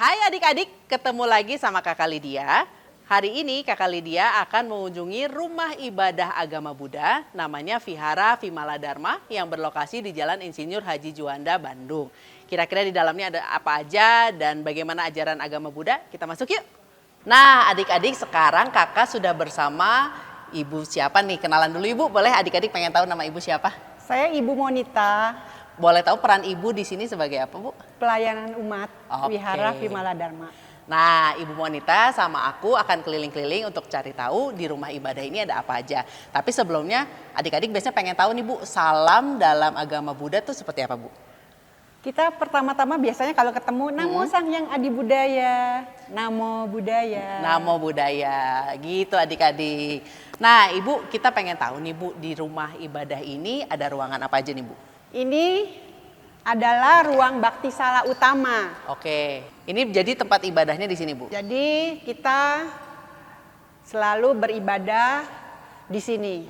Hai adik-adik, ketemu lagi sama Kakak Lydia. Hari ini Kakak Lydia akan mengunjungi rumah ibadah agama Buddha namanya Vihara Vimala Dharma yang berlokasi di Jalan Insinyur Haji Juanda, Bandung. Kira-kira di dalamnya ada apa aja dan bagaimana ajaran agama Buddha? Kita masuk yuk. Nah adik-adik, sekarang kakak sudah bersama ibu siapa nih? Kenalan dulu ibu, boleh adik-adik pengen tahu nama ibu siapa? Saya Ibu Monita, Boleh tahu peran ibu di sini sebagai apa bu? pelayanan umat Oke. Vihara Vimala Dharma. Nah, Ibu Monita sama aku akan keliling-keliling untuk cari tahu di rumah ibadah ini ada apa aja. Tapi sebelumnya, adik-adik biasanya pengen tahu nih Bu, salam dalam agama Buddha tuh seperti apa Bu? Kita pertama-tama biasanya kalau ketemu Namo Sangyang Adi Budaya, Namo Buddhaya. Namo Buddhaya, gitu adik-adik. Nah, Ibu kita pengen tahu nih Bu, di rumah ibadah ini ada ruangan apa aja nih Bu? Ini adalah ruang bakti sala utama. Oke, ini jadi tempat ibadahnya di sini Bu? Jadi kita selalu beribadah di sini.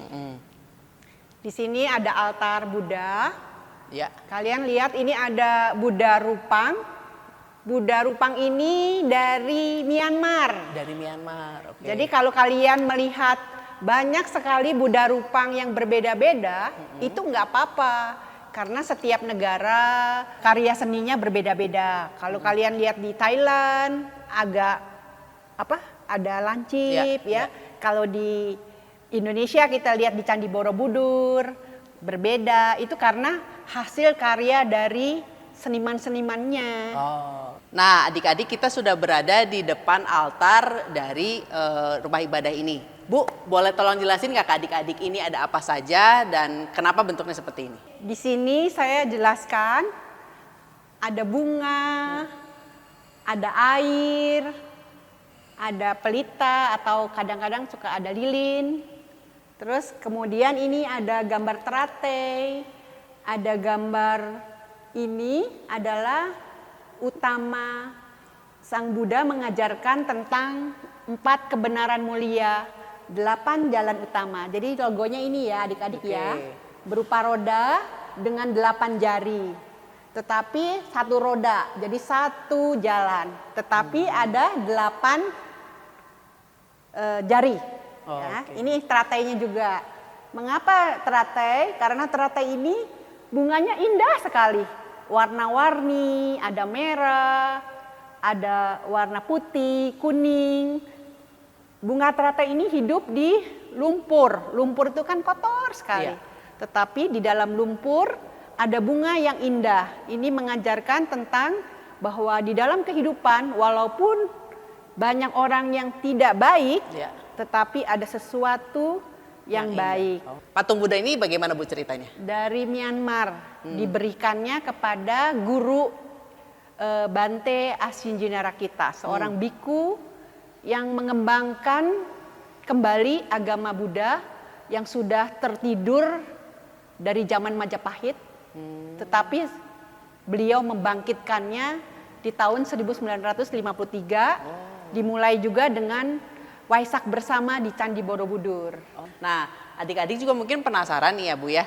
Di sini ada altar Buddha. Ya. Kalian lihat ini ada Buddha Rupang. Buddha Rupang ini dari Myanmar. Dari Myanmar, oke. Jadi kalau kalian melihat banyak sekali Buddha Rupang yang berbeda-beda, itu nggak apa-apa. Karena setiap negara karya seninya berbeda-beda. Kalau kalian lihat di Thailand agak ada lancip ya. Kalau di Indonesia kita lihat di Candi Borobudur berbeda. Itu karena hasil karya dari seniman-senimannya. Oh. Nah, adik-adik kita sudah berada di depan altar dari rumah ibadah ini. Bu, boleh tolong jelasin nggak ke adik-adik ini ada apa saja dan kenapa bentuknya seperti ini? Di sini saya jelaskan ada bunga, ada air, ada pelita atau kadang-kadang suka ada lilin. Terus kemudian ini ada gambar teratai, ada gambar ini adalah utama Sang Buddha mengajarkan tentang 4 kebenaran mulia, 8 jalan utama. Jadi logonya ini ya adik-adik ya. Berupa roda dengan 8 jari. Tetapi satu roda, jadi satu jalan. Tetapi ada 8 jari. Ya. Ini teratainya juga. Mengapa teratai? Karena teratai ini bunganya indah sekali. Warna-warni, ada merah, ada warna putih, kuning. Bunga teratai ini hidup di lumpur. Lumpur itu kan kotor sekali. Iya. Tetapi di dalam lumpur ada bunga yang indah. Ini mengajarkan tentang bahwa di dalam kehidupan walaupun banyak orang yang tidak baik, tetapi ada sesuatu yang baik. Patung Buddha ini bagaimana Bu ceritanya? Dari Myanmar diberikannya kepada guru Bante Asinjinarakita, seorang biku yang mengembangkan kembali agama Buddha yang sudah tertidur dari zaman Majapahit, tetapi beliau membangkitkannya di tahun 1953, dimulai juga dengan Waisak bersama di Candi Borobudur. Nah, adik-adik juga mungkin penasaran nih ya Bu ya,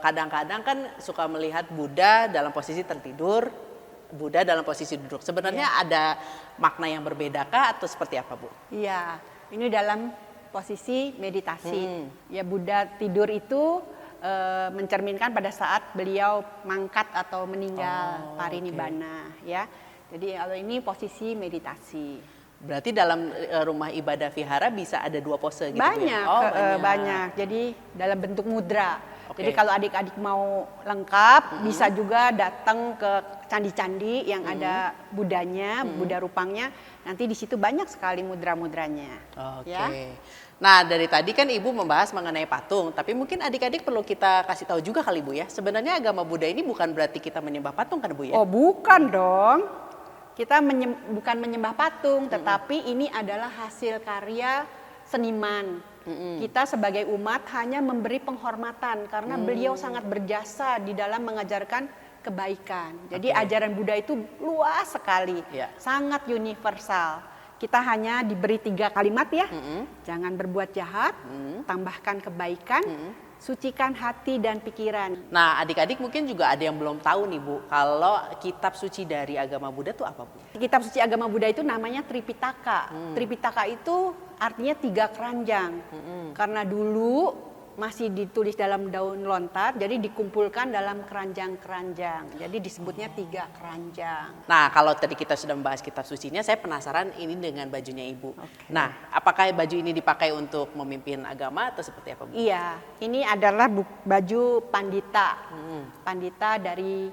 kadang-kadang kan suka melihat Buddha dalam posisi tertidur, Buddha dalam posisi duduk. Sebenarnya ada makna yang berbedakah atau seperti apa Bu? Iya, ini dalam posisi meditasi. Ya Buddha tidur itu mencerminkan pada saat beliau mangkat atau meninggal parinibbana ya. Jadi kalau ini posisi meditasi. Berarti dalam rumah ibadah vihara bisa ada 2 pose gitu Banyak, Bu ya? banyak. Jadi dalam bentuk mudra. Jadi kalau adik-adik mau lengkap bisa juga datang ke candi-candi yang ada Buddhanya, Buddha Rupangnya. Nanti di situ banyak sekali mudra-mudranya. Oke. Ya. Nah dari tadi kan Ibu membahas mengenai patung, tapi mungkin adik-adik perlu kita kasih tahu juga kali Bu ya. Sebenarnya agama Buddha ini bukan berarti kita menyembah patung kan Bu ya? Oh bukan dong. Kita bukan menyembah patung, tetapi ini adalah hasil karya seniman. Kita sebagai umat hanya memberi penghormatan karena beliau sangat berjasa di dalam mengajarkan kebaikan. Jadi ajaran Buddha itu luas sekali, sangat universal. Kita hanya diberi 3 kalimat ya, jangan berbuat jahat, tambahkan kebaikan, sucikan hati dan pikiran. Nah, adik-adik mungkin juga ada yang belum tahu nih Bu, kalau kitab suci dari agama Buddha itu apa Bu? Kitab suci agama Buddha itu namanya Tripitaka. Tripitaka itu artinya 3 keranjang. Karena dulu masih ditulis dalam daun lontar, jadi dikumpulkan dalam keranjang-keranjang. Jadi disebutnya 3 keranjang. Nah, kalau tadi kita sudah membahas kitab sucinya, saya penasaran ini dengan bajunya Ibu. Nah, apakah baju ini dipakai untuk memimpin agama atau seperti apa Bu? Iya, ini adalah baju pandita. Pandita dari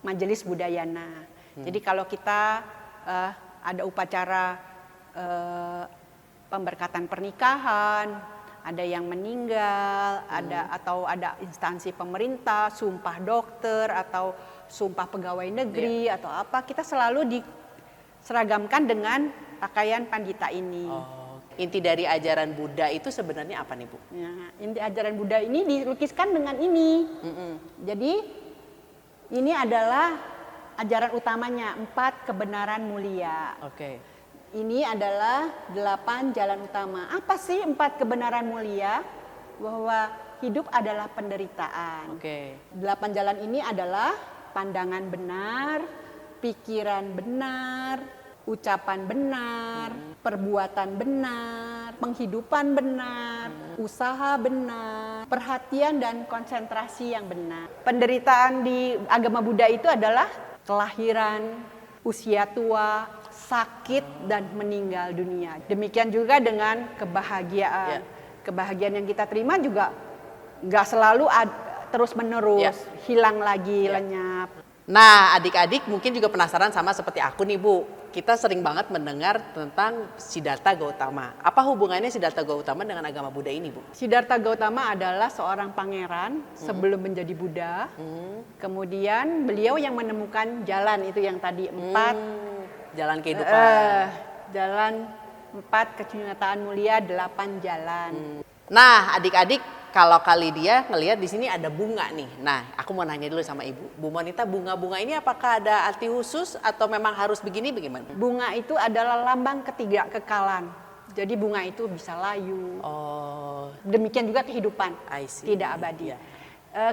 Majelis Budayana. Jadi kalau kita ada upacara pemberkatan pernikahan, ada yang meninggal, atau ada instansi pemerintah, sumpah dokter atau sumpah pegawai negeri atau apa, kita selalu diseragamkan dengan pakaian pandita ini. Inti dari ajaran Buddha itu sebenarnya apa nih Bu? Ya, inti ajaran Buddha ini dilukiskan dengan ini. Jadi ini adalah ajaran utamanya, 4 kebenaran mulia. Oke. Ini adalah 8 jalan utama. Apa sih 4 kebenaran mulia? Bahwa hidup adalah penderitaan. 8 jalan ini adalah pandangan benar, pikiran benar, ucapan benar, perbuatan benar, penghidupan benar, usaha benar, perhatian dan konsentrasi yang benar. Penderitaan di agama Buddha itu adalah kelahiran, usia tua, sakit dan meninggal dunia. Demikian juga dengan kebahagiaan. Kebahagiaan yang kita terima juga nggak selalu terus menerus, hilang lagi, lenyap. Nah, adik-adik mungkin juga penasaran sama seperti aku nih Bu. Kita sering banget mendengar tentang Siddhartha Gautama. Apa hubungannya Siddhartha Gautama dengan agama Buddha ini Bu? Siddhartha Gautama adalah seorang pangeran sebelum menjadi Buddha. Kemudian beliau yang menemukan jalan itu yang tadi 4 jalan kehidupan. Jalan 4 kecintaan mulia, 8 jalan. Nah, adik-adik, kalau Kalidia ngelihat di sini ada bunga nih. Nah, aku mau nanya dulu sama Ibu. Bu Monita, bunga-bunga ini apakah ada arti khusus atau memang harus begini bagaimana? Bunga itu adalah lambang ketidakkekalan. Jadi bunga itu bisa layu. Demikian juga kehidupan, tidak abadi.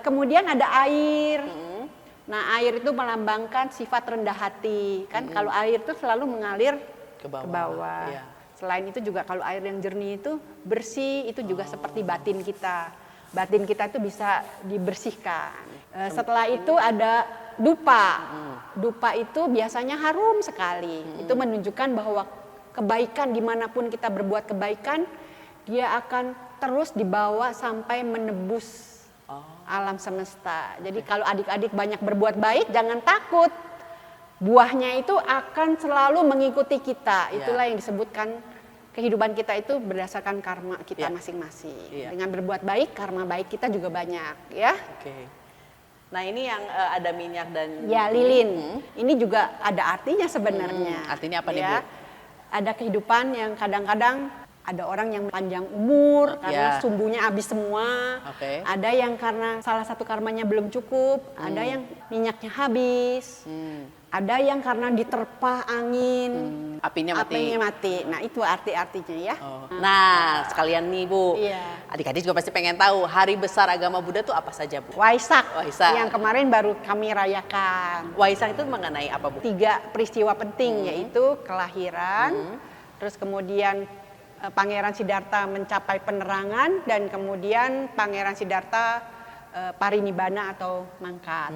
Kemudian ada air. Nah, air itu melambangkan sifat rendah hati. Kan kalau air itu selalu mengalir ke bawah. Selain itu juga kalau air yang jernih itu bersih, itu juga seperti batin kita. Batin kita itu bisa dibersihkan. Setelah itu ada dupa. Dupa itu biasanya harum sekali. Itu menunjukkan bahwa kebaikan dimanapun kita berbuat kebaikan, dia akan terus dibawa sampai menebus alam semesta. Jadi kalau adik-adik banyak berbuat baik, jangan takut. Buahnya itu akan selalu mengikuti kita. Itulah yang disebutkan kehidupan kita itu berdasarkan karma kita masing-masing. Dengan berbuat baik, karma baik kita juga banyak, ya. Nah, ini yang ada minyak dan lilin. Ini juga ada artinya sebenarnya. Artinya apa nih Bu? Ada kehidupan yang kadang-kadang ada orang yang panjang umur karena sumbunya habis semua. Ada yang karena salah satu karmanya belum cukup. Ada yang minyaknya habis. Ada yang karena diterpa angin. Apinya mati. Nah, itu arti-artinya ya. Nah, sekalian nih Bu. Adik-adik juga pasti pengen tahu hari besar agama Buddha itu apa saja Bu? Waisak. Yang kemarin baru kami rayakan. Waisak itu mengenai apa Bu? 3 peristiwa penting yaitu kelahiran, terus kemudian Pangeran Siddhartha mencapai penerangan, dan kemudian Pangeran Siddhartha parinibbana atau mangkat.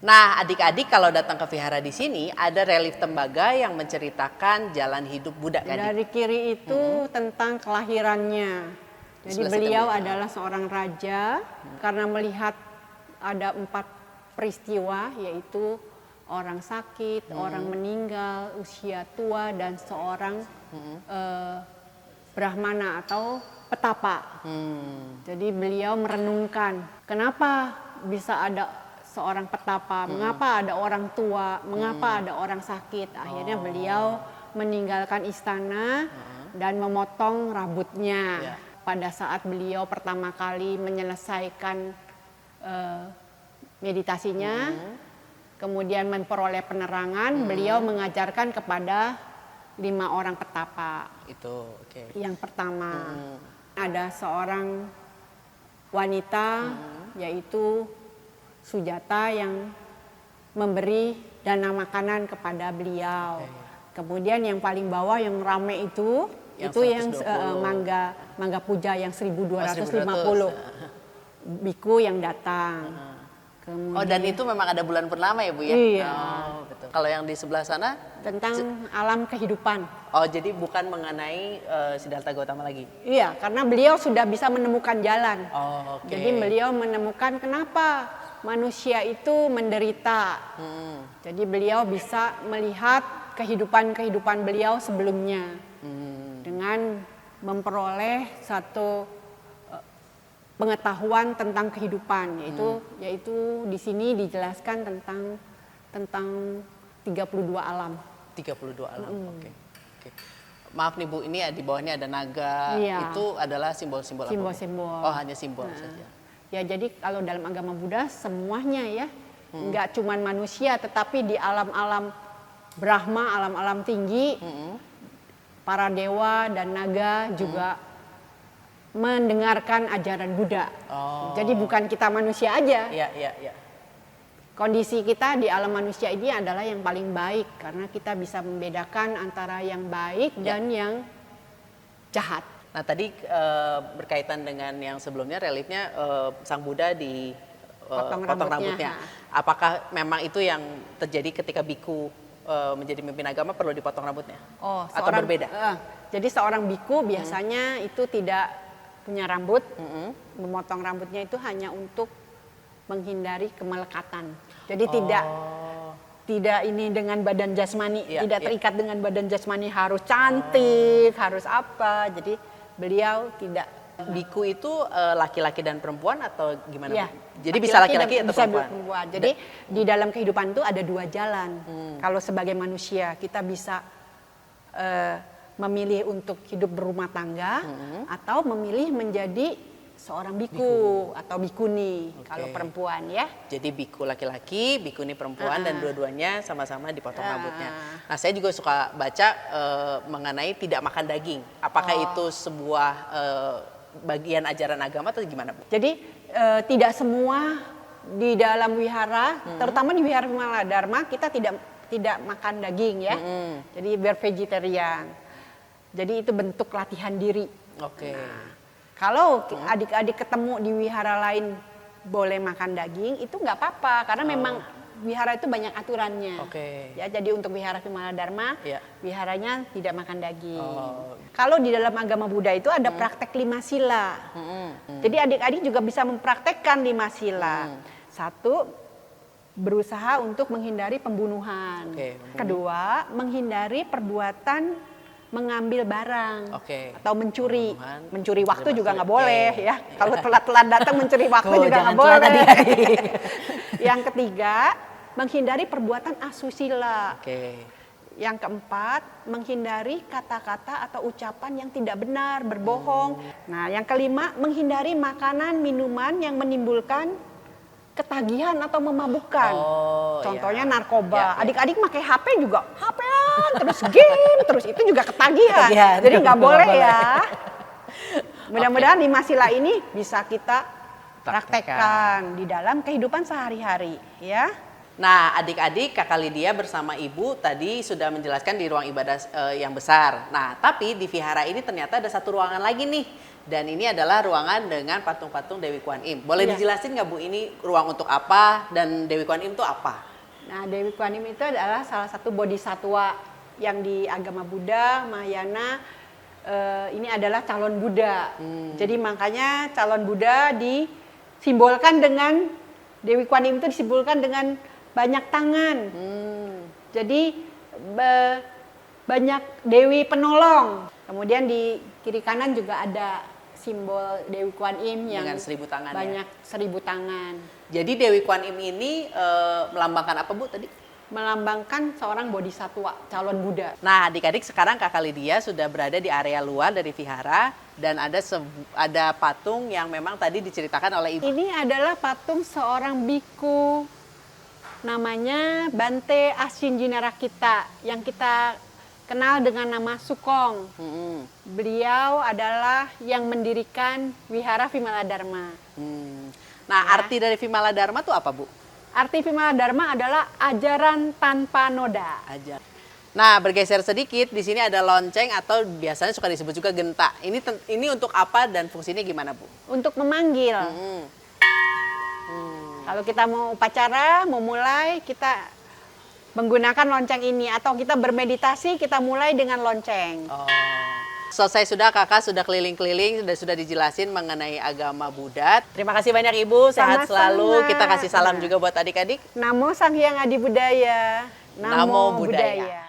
Nah, adik-adik kalau datang ke vihara di sini ada relief tembaga yang menceritakan jalan hidup Buddha kan? Dari kiri itu tentang kelahirannya. Jadi beliau adalah seorang raja karena melihat ada 4 peristiwa, yaitu orang sakit, orang meninggal, usia tua, dan seorang Brahmana atau petapa. Jadi beliau merenungkan, kenapa bisa ada seorang petapa, mengapa ada orang tua, mengapa ada orang sakit. Akhirnya beliau meninggalkan istana dan memotong rambutnya. Pada saat beliau pertama kali menyelesaikan meditasinya, kemudian memperoleh penerangan, beliau mengajarkan kepada 5 orang petapa. Itu, Yang pertama, ada seorang wanita, yaitu Sujata yang memberi dana makanan kepada beliau. Kemudian yang paling bawah yang rame Yang itu yang 120. mangga puja yang 1250 1200. biku yang datang. Kemudian Oh, dan itu memang ada bulan purnama ya Bu ya? Iya. Oh, betul. Kalau yang di sebelah sana, tentang alam kehidupan. oh jadi bukan mengenai Siddhartha Gautama lagi? Iya, karena beliau sudah bisa menemukan jalan. Oh, oke. Jadi beliau menemukan kenapa manusia itu menderita. Jadi beliau bisa melihat kehidupan beliau sebelumnya dengan memperoleh satu pengetahuan tentang kehidupan, yaitu di sini dijelaskan tentang 32 alam. 32 alam, oke. Oke. Maaf nih Bu, ini di bawahnya ada naga, Iya. itu adalah simbol-simbol apa, Bu? Simbol-simbol. Oh, hanya simbol saja. Ya, jadi kalau dalam agama Buddha semuanya ya, nggak cuman manusia, tetapi di alam-alam Brahma, alam-alam tinggi, para dewa dan naga juga mendengarkan ajaran Buddha. Oh. Jadi bukan kita manusia aja. Iya, iya, iya. Kondisi kita di alam manusia ini adalah yang paling baik karena kita bisa membedakan antara yang baik dan yang jahat. Nah tadi berkaitan dengan yang sebelumnya reliefnya Sang Buddha di Potong potong rambutnya. rambutnya. Apakah memang itu yang terjadi ketika biku menjadi pemimpin agama perlu dipotong rambutnya? Oh, Atau berbeda? Jadi seorang biku biasanya itu tidak punya rambut. Memotong rambutnya itu hanya untuk menghindari kemelekatan. Jadi tidak ini dengan badan jasmani, Iya, tidak iya. terikat dengan badan jasmani harus cantik, harus apa. Jadi beliau tidak. Biku itu laki-laki dan perempuan atau gimana? Ya, Bu? Jadi bisa laki-laki atau bisa perempuan? Jadi di dalam kehidupan itu ada dua jalan. Kalau sebagai manusia kita bisa memilih untuk hidup berumah tangga atau memilih menjadi seorang biku atau bikuni kalau perempuan ya. Jadi biku laki-laki, bikuni perempuan dan dua-duanya sama-sama dipotong rambutnya. Nah saya juga suka baca mengenai tidak makan daging. Apakah itu sebuah bagian ajaran agama atau gimana Bu? Jadi tidak semua di dalam wihara, terutama di wihara Vimala Dharma kita tidak makan daging ya. Jadi bervegetarian. Jadi itu bentuk latihan diri. Oke. Kalau adik-adik ketemu di wihara lain boleh makan daging, itu nggak apa-apa karena memang wihara itu banyak aturannya. Oke. Ya, jadi untuk wihara Vimala Dharma, Iya. wiharanya tidak makan daging. Oh. Kalau di dalam agama Buddha itu ada praktek 5 sila. Jadi adik-adik juga bisa mempraktekkan 5 sila. Satu, berusaha untuk menghindari pembunuhan. Oke, Kedua, menghindari perbuatan mengambil barang Oke. atau mencuri. Pembunuhan, Mencuri waktu mencuri juga waktu. nggak boleh Oke. ya. Kalau telat-telat datang mencuri waktu Oh, juga jangan nggak boleh. telat tadi. Yang ketiga, menghindari perbuatan asusila. Oke. Yang keempat, menghindari kata-kata atau ucapan yang tidak benar, berbohong. Nah, yang kelima, menghindari makanan, minuman yang menimbulkan ketagihan atau memabukkan. Oh, Contohnya ya. narkoba. Ya, ya. Adik-adik pakai HP juga, HP-an, terus game, terus itu juga ketagihan. Ketagihan. Jadi nggak Nggak boleh boleh. ya. Mudah-mudahan 5 sila ini bisa kita praktekkan di dalam kehidupan sehari-hari, ya. Nah, adik-adik, Kakak Lydia bersama Ibu tadi sudah menjelaskan di ruang ibadah yang besar. Nah, tapi di vihara ini ternyata ada satu ruangan lagi nih. Dan ini adalah ruangan dengan patung-patung Dewi Kuan Im. Boleh Iya. dijelasin nggak Bu, ini ruang untuk apa dan Dewi Kuan Im itu apa? Nah, Dewi Kuan Im itu adalah salah satu bodhisatwa yang di agama Buddha, Mahayana, ini adalah calon Buddha. Jadi makanya calon Buddha disimbolkan dengan, Dewi Kuan Im itu disimbolkan dengan banyak tangan. Jadi banyak Dewi penolong. Kemudian di kiri kanan juga ada simbol Dewi Kuan Im yang Dengan 1000 tangan, ya? banyak 1000 tangan. Jadi Dewi Kuan Im ini melambangkan apa Bu tadi? Melambangkan seorang bodhisatwa, calon Buddha. Nah, adik-adik sekarang Kakak Lydia sudah berada di area luar dari vihara dan ada patung yang memang tadi diceritakan oleh Ibu. Ini adalah patung seorang biku, namanya Bante Asinjinarakita, yang kita kenal dengan nama Sukong. Hmm. Beliau adalah yang mendirikan Wihara Vimala Dharma. Nah, Ya. arti dari Vimala Dharma itu apa, Bu? Arti Vimala Dharma adalah ajaran tanpa noda. Aja. Nah, bergeser sedikit, di sini ada lonceng atau biasanya suka disebut juga genta. Ini untuk apa dan fungsinya gimana, Bu? Untuk memanggil. Hmm. Kalau kita mau upacara, mau mulai, kita menggunakan lonceng ini. Atau kita bermeditasi, kita mulai dengan lonceng. Oh. Selesai sudah, Kakak sudah keliling-keliling, sudah dijelasin mengenai agama Buddha. Terima kasih banyak Ibu, sehat Sama-sama. selalu. Kita kasih salam juga buat adik-adik. Namo Sang Hyang Adi Budaya. Namo Buddhaya.